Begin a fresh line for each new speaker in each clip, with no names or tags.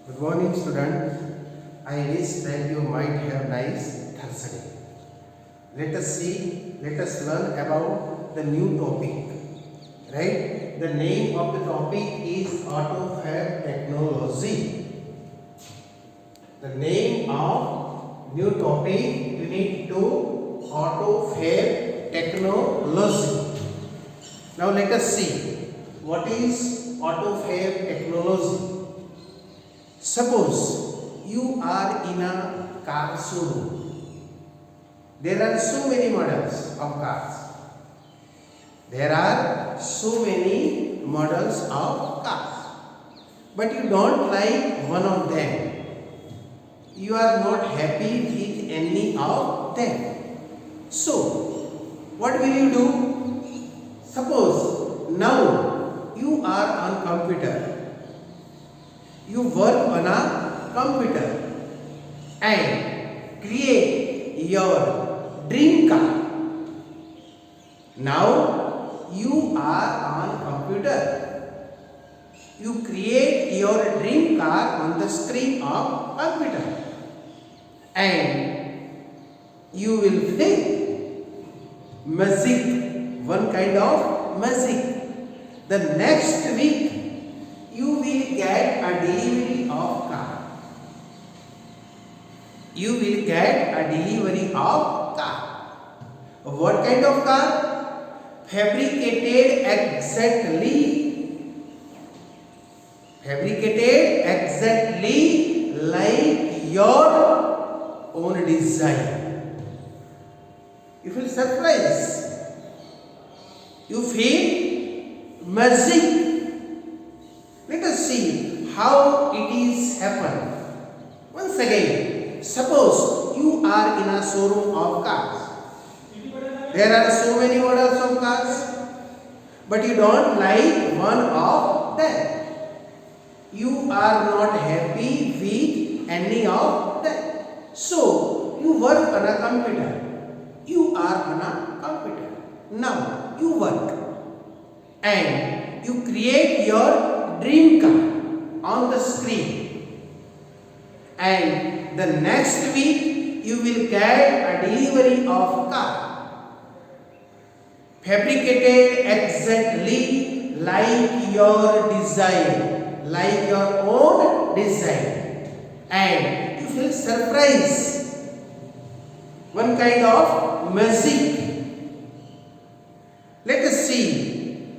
Good morning, student. I wish that you might have nice Thursday. Let us see, let us learn about the new topic. Right? The name of the topic is AutoFab Technology. The name of new topic you need to AutoFab Technology. Now let us see what is AutoFab Technology. Suppose you are in a car showroom. There are so many models of cars. There are so many models of cars. But you don't like one of them. You are not happy with any of them. So, what will you do? Suppose now you are on computer. You work on a computer and create your dream car. Now you are on computer. You create your dream car on the screen of computer and you will feel magic, one kind of magic. The next week you will get a delivery of car. You will get a delivery of car. What kind of car? Fabricated exactly like your own design. You feel surprise. You feel magic. Let us see how it is happen. Once again, suppose you are in a showroom of cars. There are so many models of cars, but you don't like one of them. You are not happy with any of them. So, you work on a computer. You are on a computer. Now, you work and you create your dream car on the screen, and the next week you will get a delivery of car fabricated exactly like your design, like your own design, and you feel surprise, one kind of magic. Let us see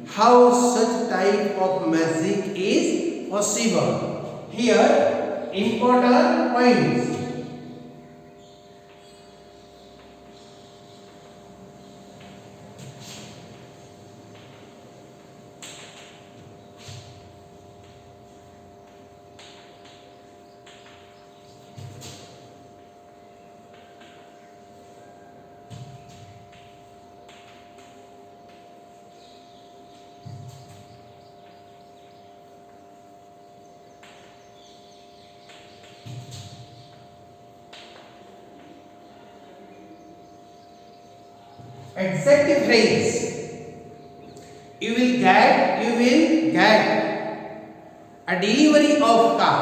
how such type of magic is possible. Here, important points. Exact phrase. You will get a delivery of car.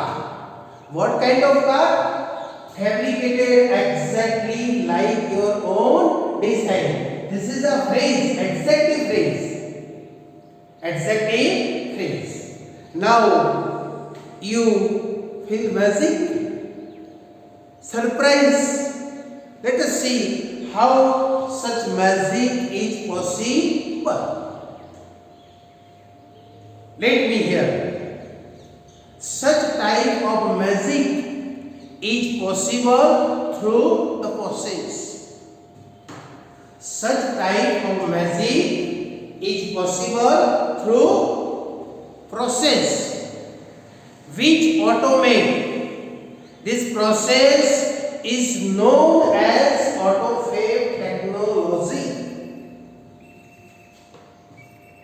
What kind of car? Fabricated exactly like your own design. This is a phrase, exact phrase. Now you feel magic, surprise. Let us see how such magic is possible. Let me hear. Such type of magic is possible through the process. Such type of magic is possible through process which automate. This process is known as AutoFab technology.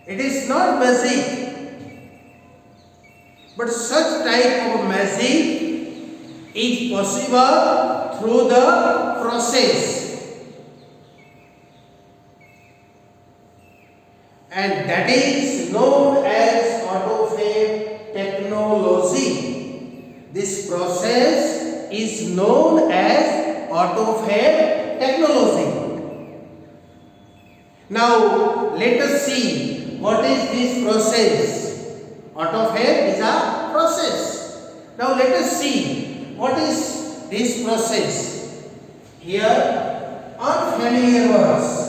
It is not magic, but such type of magic is possible through the process, and that is known as AutoFab technology. This process is known as AutoFab technology. Now let us see what is this process. AutoFab is a process. Now let us see what is this process. Here unfamiliar words.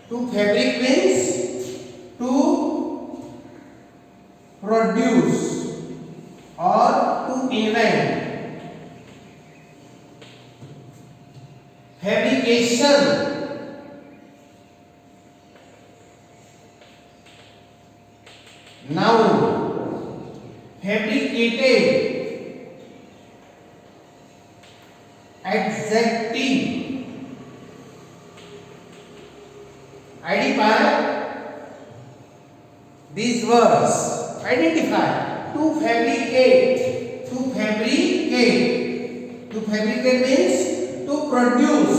To fabric means to produce or to invent. Fabrication, noun. Fabricated, adjective. Identify these words. Identify. To fabricate. To fabricate. To fabricate means to produce,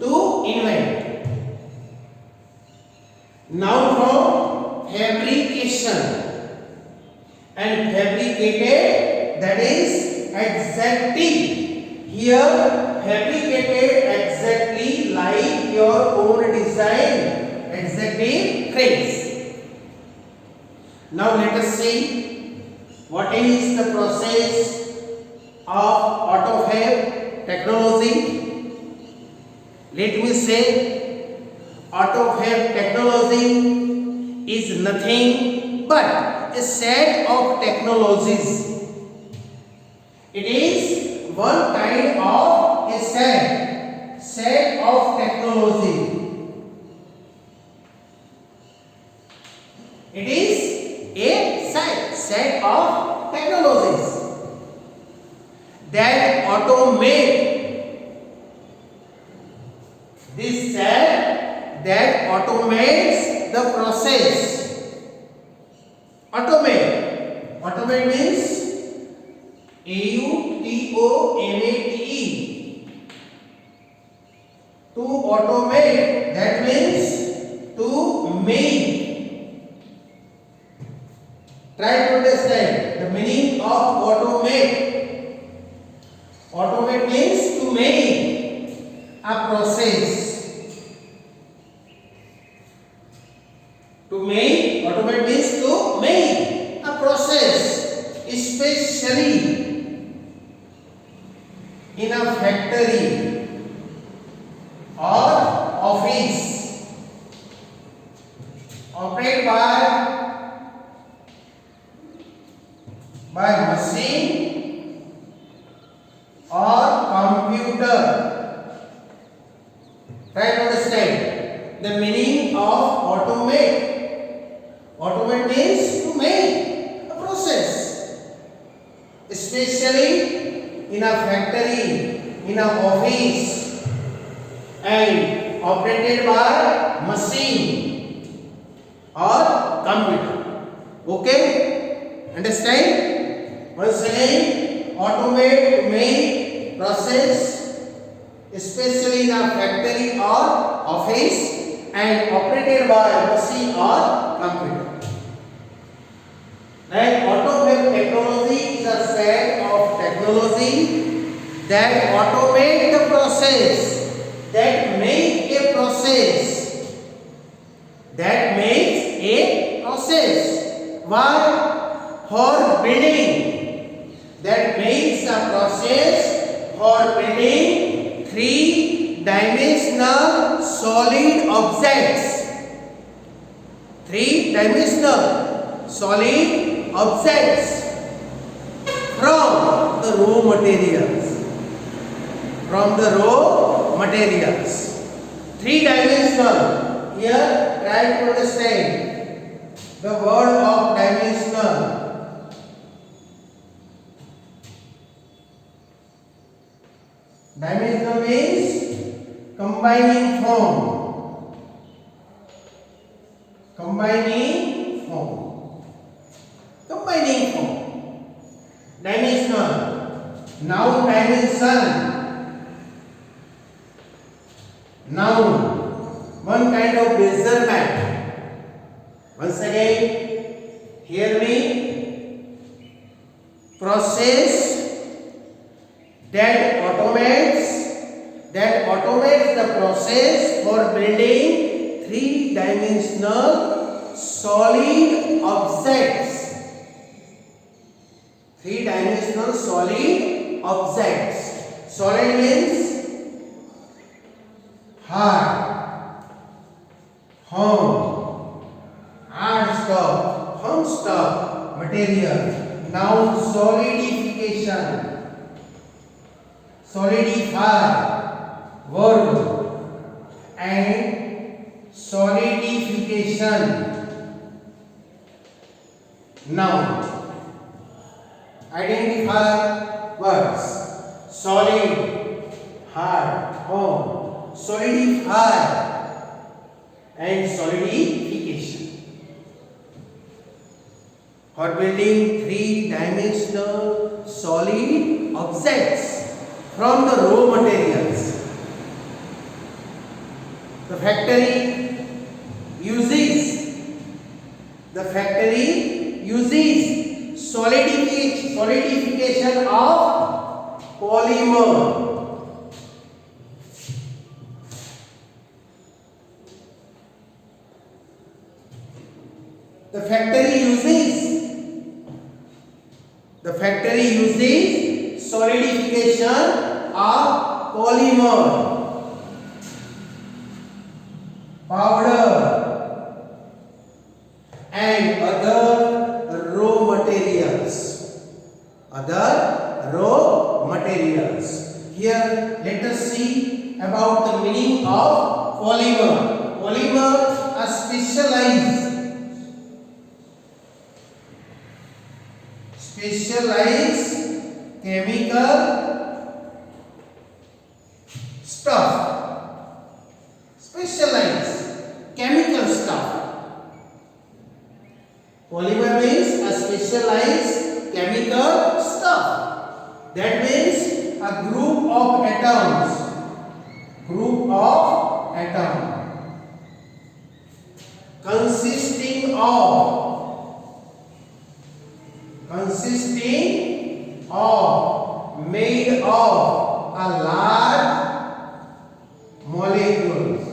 to invent. Noun from fabrication and fabricated, that is adjective. Here fabricated exactly like your own design. Adjective phrase. Now let us see what is the process of AutoFab technology. Let me say AutoFab technology is nothing but a set of technologies. It is one kind of a set of technology. It is a set of technologies that automate. This set that automates the process. Automate means AUTOMATE. To automate, that means to make. Try to understand the meaning of automate. Automate means to make a process. Automate means to make a process, especially in a factory or office, operated by machine or computer. Try to understand the meaning of automate. Automate means to make a process, especially in a factory, in an office, and operated by machine or computer. Okay? Understand? Once again, automate, make, process, especially in a factory or office, and operated by machine or computer. And AutoFab technology is a set of technology that automate the process, that make a process, Why? For building, that makes a process for building three-dimensional solid objects. Three-dimensional solid objects from the raw materials. Three-dimensional. Here, try to understand the word of dimensional. Dimensional means combining form. Dimensional. Now dimension. Noun, one kind of measurement. Once again, hear me. Process that automates the process for building three-dimensional solid objects. Three-dimensional solid objects. Solid means hard, hard stuff, firm stuff, material. Noun, solidification, solidify, verb, and solidification, noun. Identify words: solid, hard, firm, solidify, and solidification. For building three-dimensional solid objects from the raw materials, the factory uses solidification of polymer. The factory uses solidification of polymer, powder, and other raw materials. Here let us see about the meaning of polymer. Polymer, a specialized chemical stuff. Specialized chemical stuff. Polymer means a specialized chemical stuff. That means a group of atoms. Consisting of, made of a large molecules.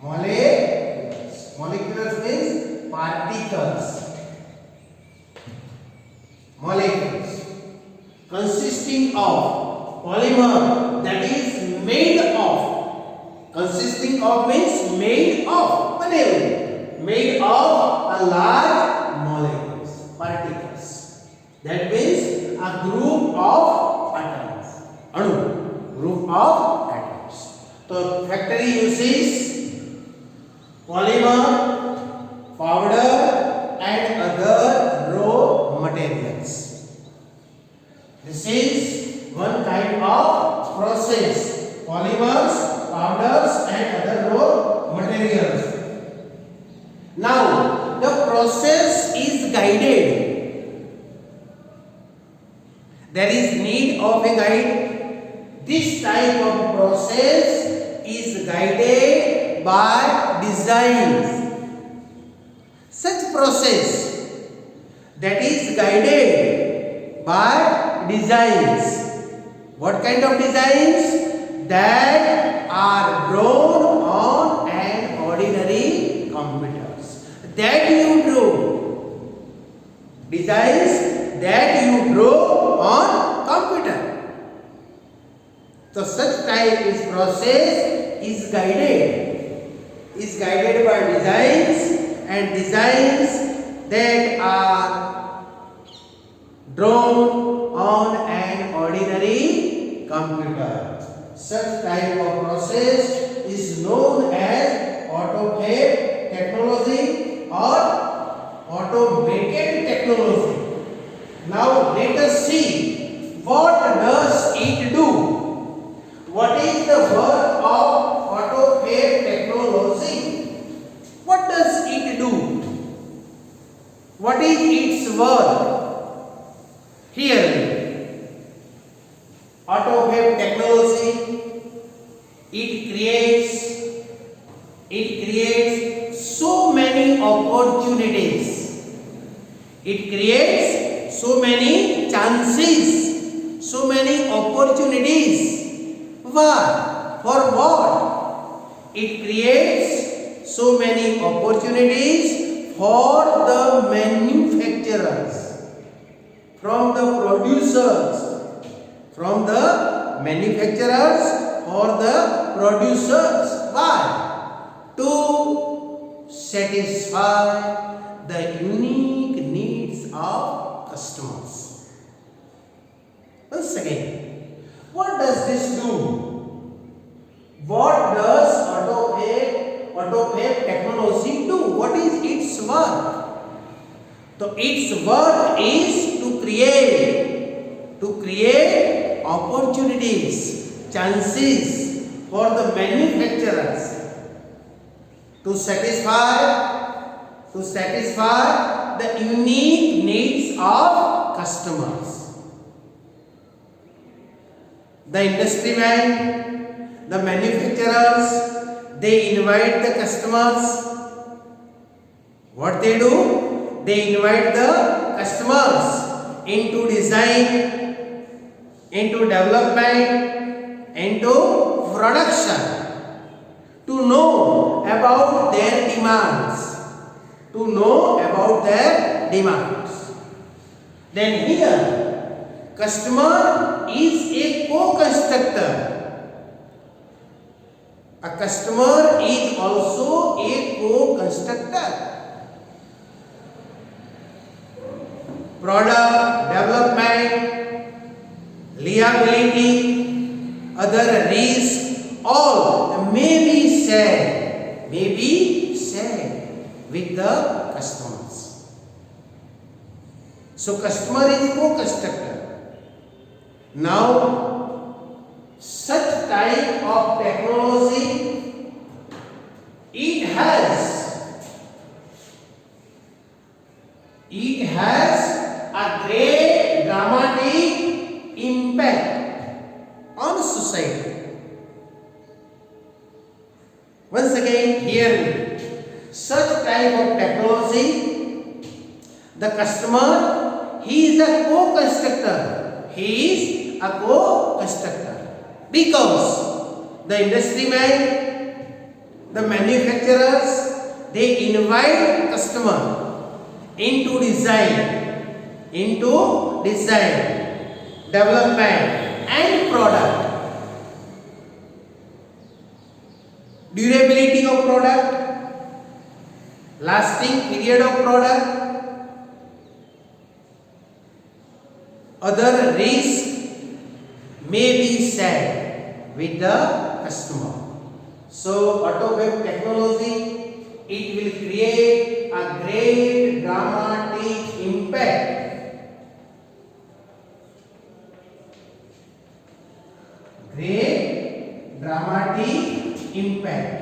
Molecules means particles. Molecules consisting of polymer, that is made of. Consisting of means made of. Made of a large molecules, particles. That means a group of atoms. Group of atoms. So factory uses polymer, powder, and other raw materials. This is one kind of process. Polymers, powders, and other raw materials. Now the process is guided. There is need of a guide. This type of process is guided by designs. Such process that is guided by designs. What kind of designs? That are drawn on an ordinary computers. That you draw. Designs that you draw on computer. So such type is process is guided by designs, and designs that are drawn on an ordinary computer. Such type of process is known as AutoCAD technology or automated technology. Now let us see what does it do. What is the work of AutoCAD technology? What does it do? What is its work? Here, AutoCAD technology It creates so many opportunities. It creates so many chances, so many opportunities. Why? For what? It creates so many opportunities for the manufacturers, from the producers, from the manufacturers for the producers. Why? To satisfy the unique needs of customers. Once again, what does this do? What does AutoPav technology do? What is its work? So its work is to create opportunities, chances for the manufacturers to satisfy the unique needs of customers. The industrymen, the manufacturers, they invite the customers. What they do? They invite the customers into design, into development, into production, to know about their demands. Then here, customer is a co-constructor. A customer is also a co-constructor. Product development, liability, other risks, all may be shared with the customers. So customer is co-constructor. Now, such type of technology, it has a great dramatic impact on society. Once again, hear me. Such type of technology, the customer, he is a co-constructor. Because the industryman, the manufacturers, they invite customer into design, development and product. Durability of product, lasting period of product, other risks may be shared with the customer. So AutoPav technology, it will create a great dramatic impact. Great dramatic impact.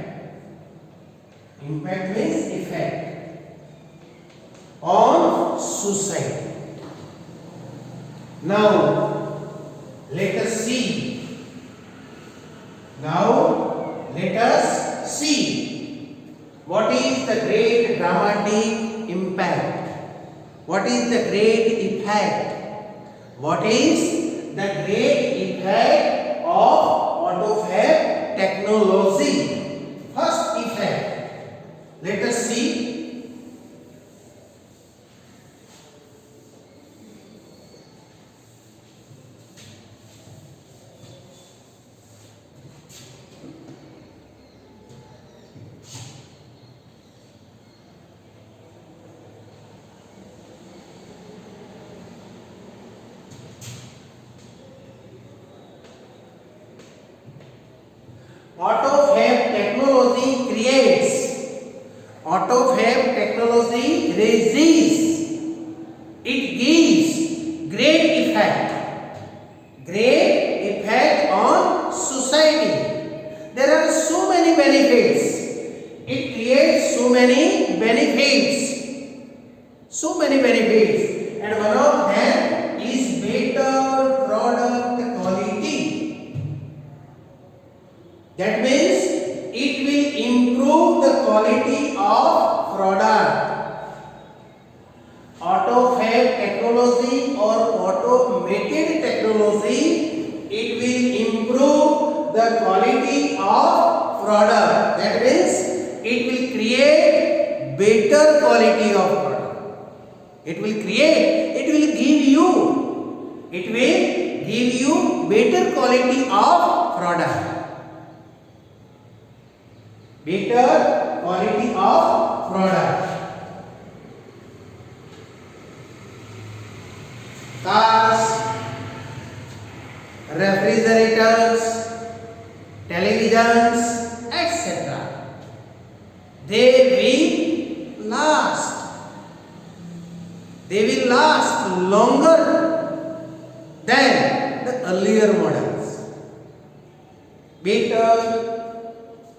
Impact means effect on society. Now let us see. What is the great dramatic impact? What is the great effect? What is the great effect of AutoPav technology? First effect, let us see. AutoPav technology resists. It gives great effect on society. There are so many benefits. It creates so many benefits, and one of them is better product quality. That means it will improve the quality of product. Auto-fab technology or automated technology, it will improve the quality of product. That means it will create better quality of product. It will give you better quality of product. Better quality of product. Cars, refrigerators, televisions, etc. They will last. They will last longer than the earlier models. Better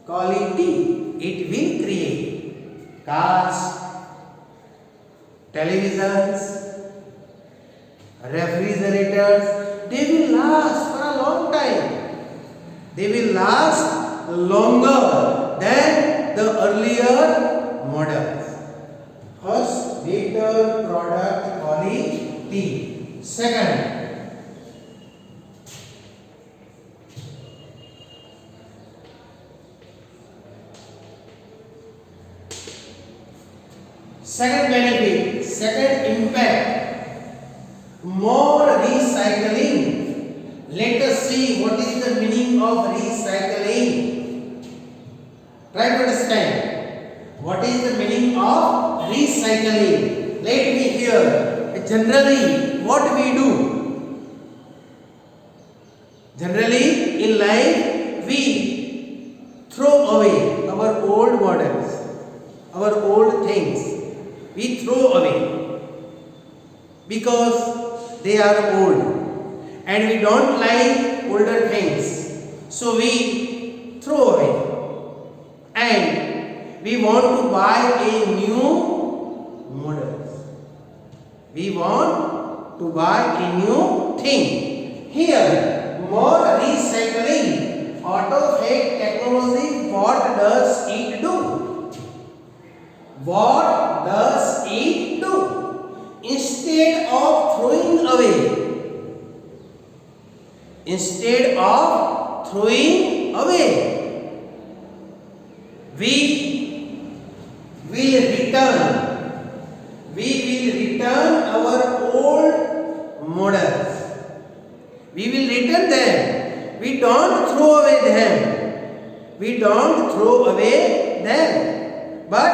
quality it will create. Cars, televisions, refrigerators, they will last for a long time. They will last longer than the earlier models. First, better product quality. Second, benefit, second impact, more recycling. Let us see what is the meaning of recycling. Try to understand what is the meaning of recycling. Let me hear. Generally, what we do? Generally, in life, we throw away our old models, our old things. We throw away because they are old and we don't like older things, so we throw away and we want to buy a new model. We want to buy a new thing. Here, more recycling, auto-fab technology, what does it do? What does it do? Instead of throwing away, we will return our old models. We will return them. We don't throw away them. But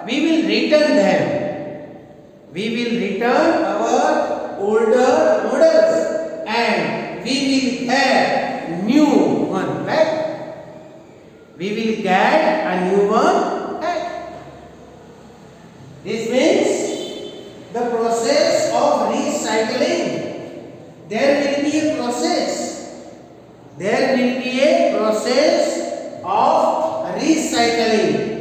we will return them. We will return our older models and we will have new one back. We will get a new one back. This means the process of recycling. There will be a process. There will be a process of recycling.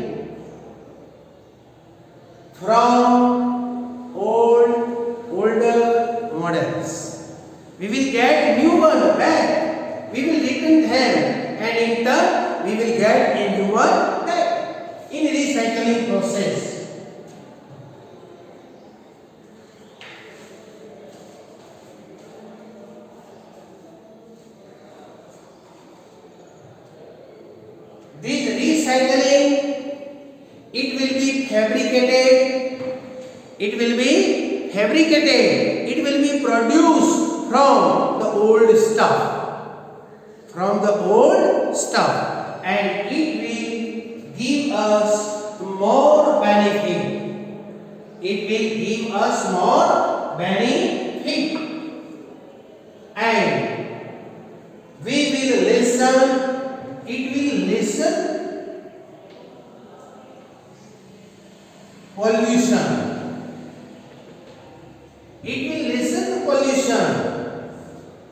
From older models, we will get new one back. We will return them, and in turn, we will get a new one back in recycling process. This recycling, it will be fabricated. It will be produced from the old stuff. And it will give us more benefit. And we will listen. It will listen pollution. It will listen to pollution.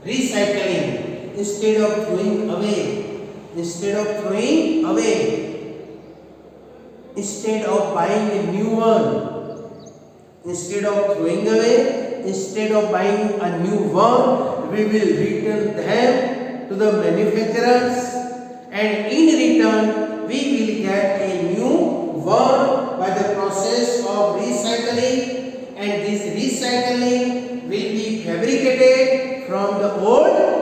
Recycling, instead of throwing away, instead of buying a new one, instead of throwing away, instead of buying a new one, we will return them to the manufacturers and in return we will get a new one by the process of recycling, and this recycling will be fabricated from the older ones.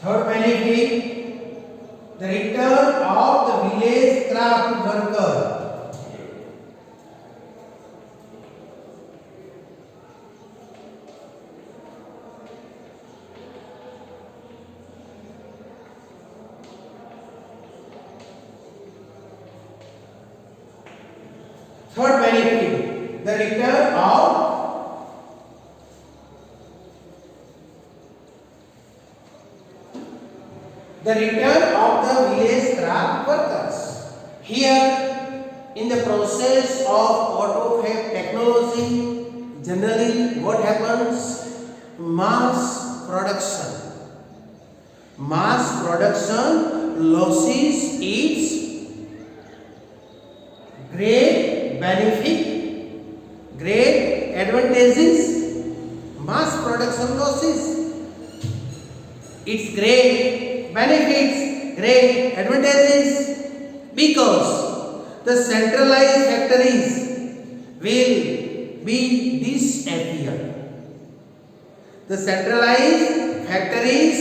Third benefit, the return of the village craft worker. Third benefit, the return of the village craft workers. Here, in the process of auto fab technology, generally what happens? Mass production loses its great benefit, great advantages. Mass production losses its great benefits, great advantages, because the centralized factories will be disappeared. The centralized factories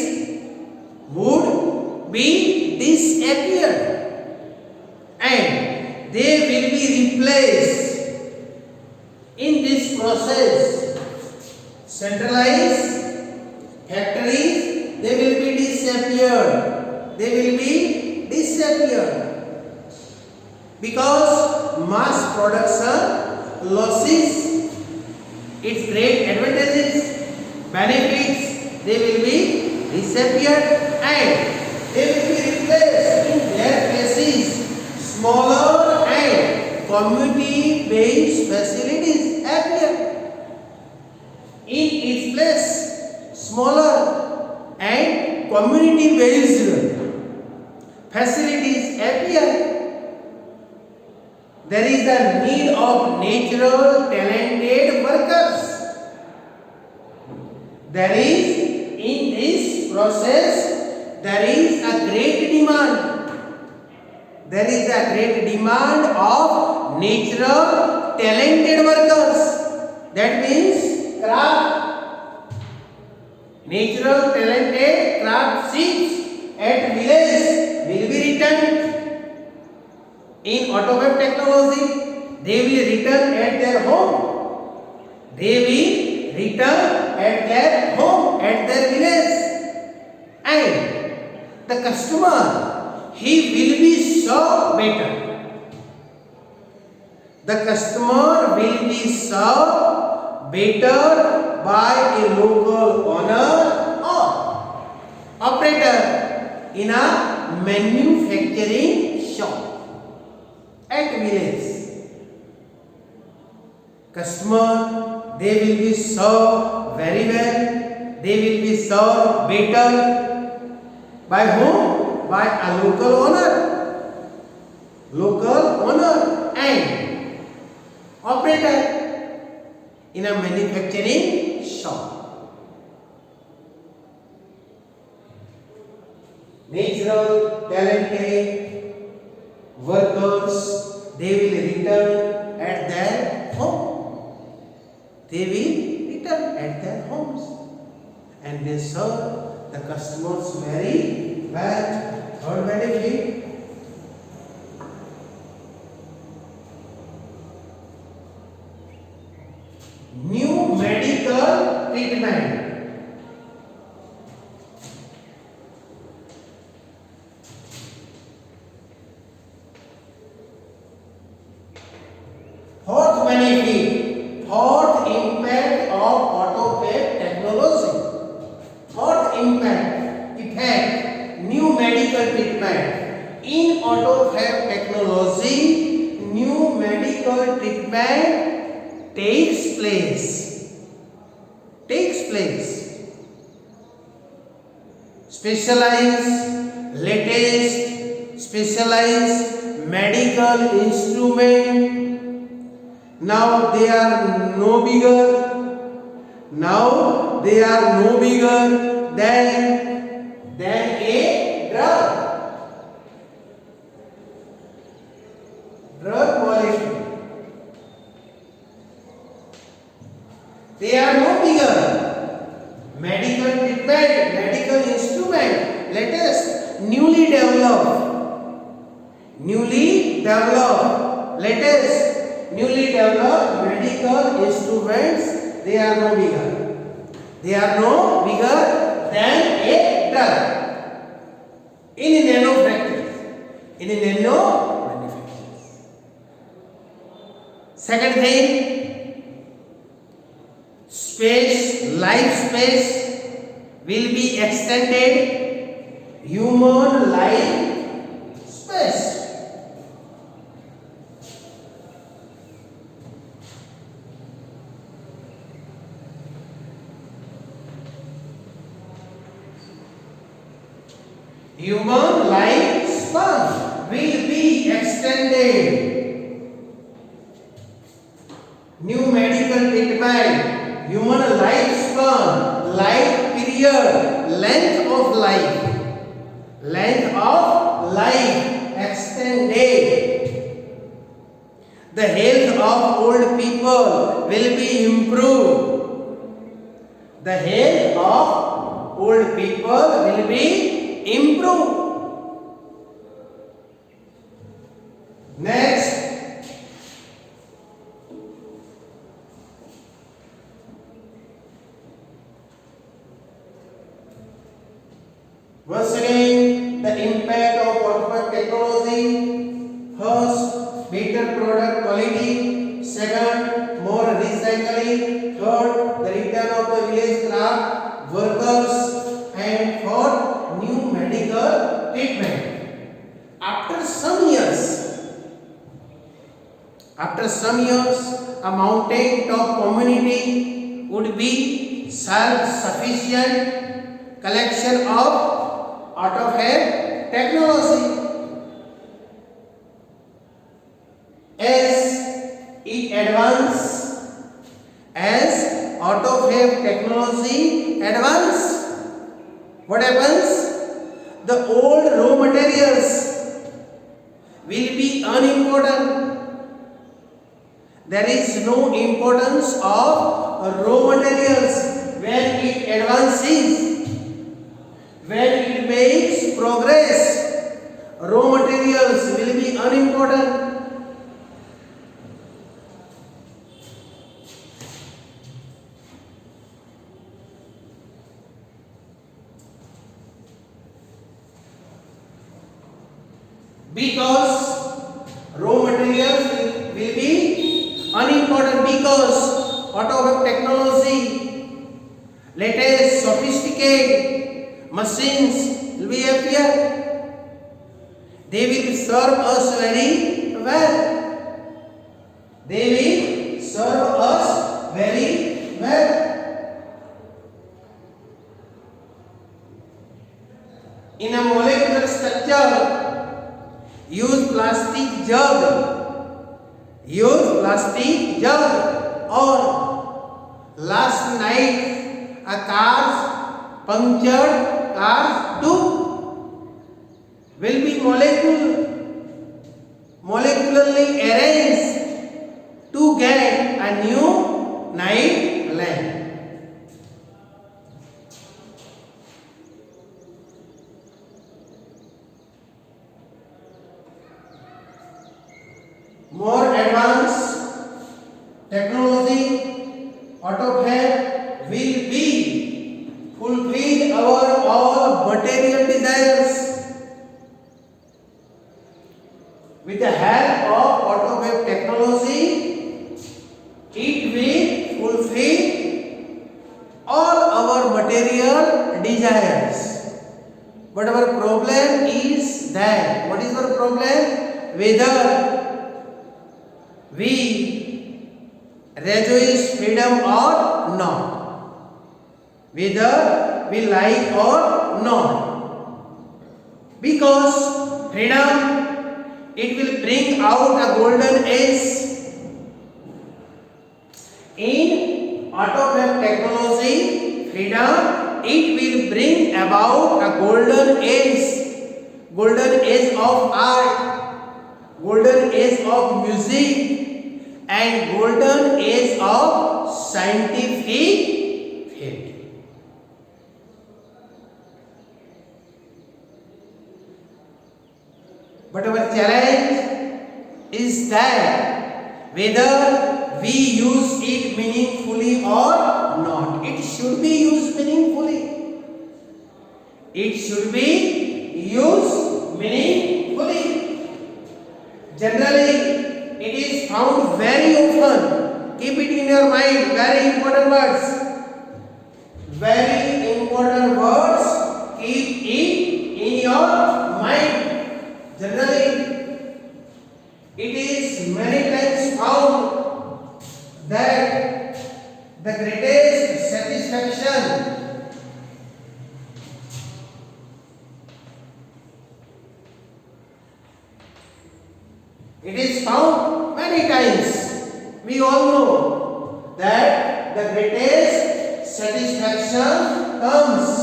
would be disappeared, and they will be replaced in this process. Centralized factories, they will be disappeared. They will be disappeared because mass production losses its great advantages, benefits. They will be disappeared, and they will be replaced in their places. Smaller and community-based facilities appear in its place. Smaller and community-based facilities appear. There is the need of natural talented workers. There is, in this process, there is a great demand. There is a great demand of natural talented workers. That means craft. Natural talented craftsmen at village will be returned. In auto web technology, they will return at their home. They will return at their home, at their village. And the customer, he will be served better. The customer will be served better by a local owner or operator in a manufacturing shop at village. Customer, they will be served very well. They will be served better. By whom? By a local owner. Local owner and operator in a manufacturing shop. Natural talented workers, they will return at their home. They will return at their homes, and they serve the customers very well. Third benefit, new medical treatment. Fourth benefit, fourth impact of auto fab technology. Fourth impact, effect, new medical treatment. In auto fab technology, new medical treatment takes place. Specialized, latest, specialized medical instrument. Now they are no bigger. Now they are no bigger than a drug. Drug molecule. They are no bigger. Medical treatment, medical instrument, latest, newly developed, latest, newly developed medical instruments. They are no bigger. They are no bigger than a drug. In nano factories, in nano manufacturers. Second thing, life space will be extended. Human life space. Human lifespan will be extended. New medical treatment, human lifespan, life period, length of life extended. The health of old people will be improved. The health of old people will be improved. Next, once again, the impact of automatic technology. First, better product quality. Second, more recycling. Third, the return of the village craft workers. And fourth, new medical treatment. After some years, a mountain top community would be self-sufficient collection of artifact technology. As it advances, as artifact technology advances, what happens? The old raw materials will be unimportant. There is no importance of raw materials when it advances, when it makes progress. Raw materials will be unimportant. Because raw materials will be unimportant, because automatic technology, latest sophisticated machines will be appear. They will serve us very well. They will serve us very well. In a molecular structure, use plastic jug, or last night a car's punctured car's tube will be molecularly arranged to get a new night lamp. More advanced technology, autofact will be fulfill our all material desires. With the help of autofact technology, it will fulfill all our material desires. But our problem is that, what is our problem? Whether we rejoice freedom or not, whether we like or not. Because freedom, it will bring out a golden age. In automatic technology, freedom, it will bring about a golden age of art, golden age of music, and golden age of scientific field. But our challenge is that whether we use it meaningfully or not. It should be used meaningfully. It should be used meaningfully. Generally, it is found very often. Keep it in your mind. Very important words. Very important words. Keep it in your mind. Generally, it is many times found that the greatest satisfaction it is found many times. We all know that the greatest satisfaction comes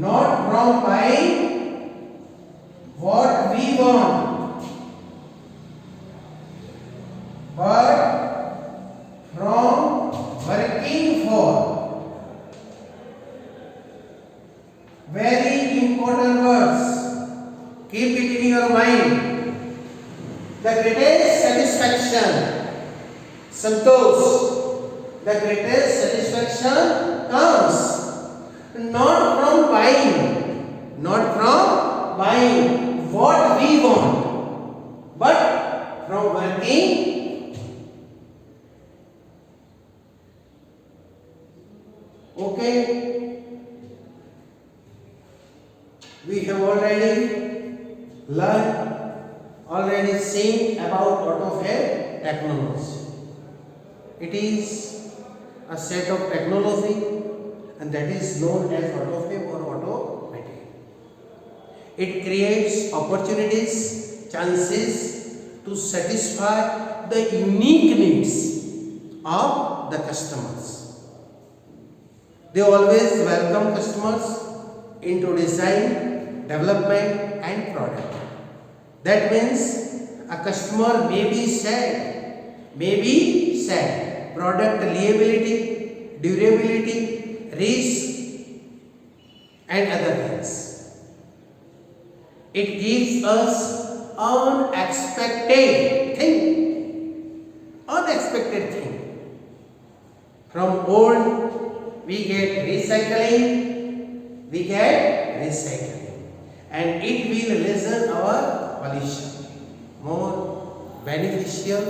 not from buying what we want, but from working for. Very important words. Keep it in your mind. The greatest satisfaction, Santosh, the greatest satisfaction comes not from buying what we want, but from working. Okay, we have already learned, already seen about AutoFab technology. It is a set of technology, and that is known as AutoFab or automatic. It creates opportunities, chances to satisfy the unique needs of the customers. They always welcome customers into design, development and product. That means a customer may be sad, product reliability, durability, risk and other things. It gives us unexpected thing. From old we get recycling, and it will lessen our pollution, more beneficial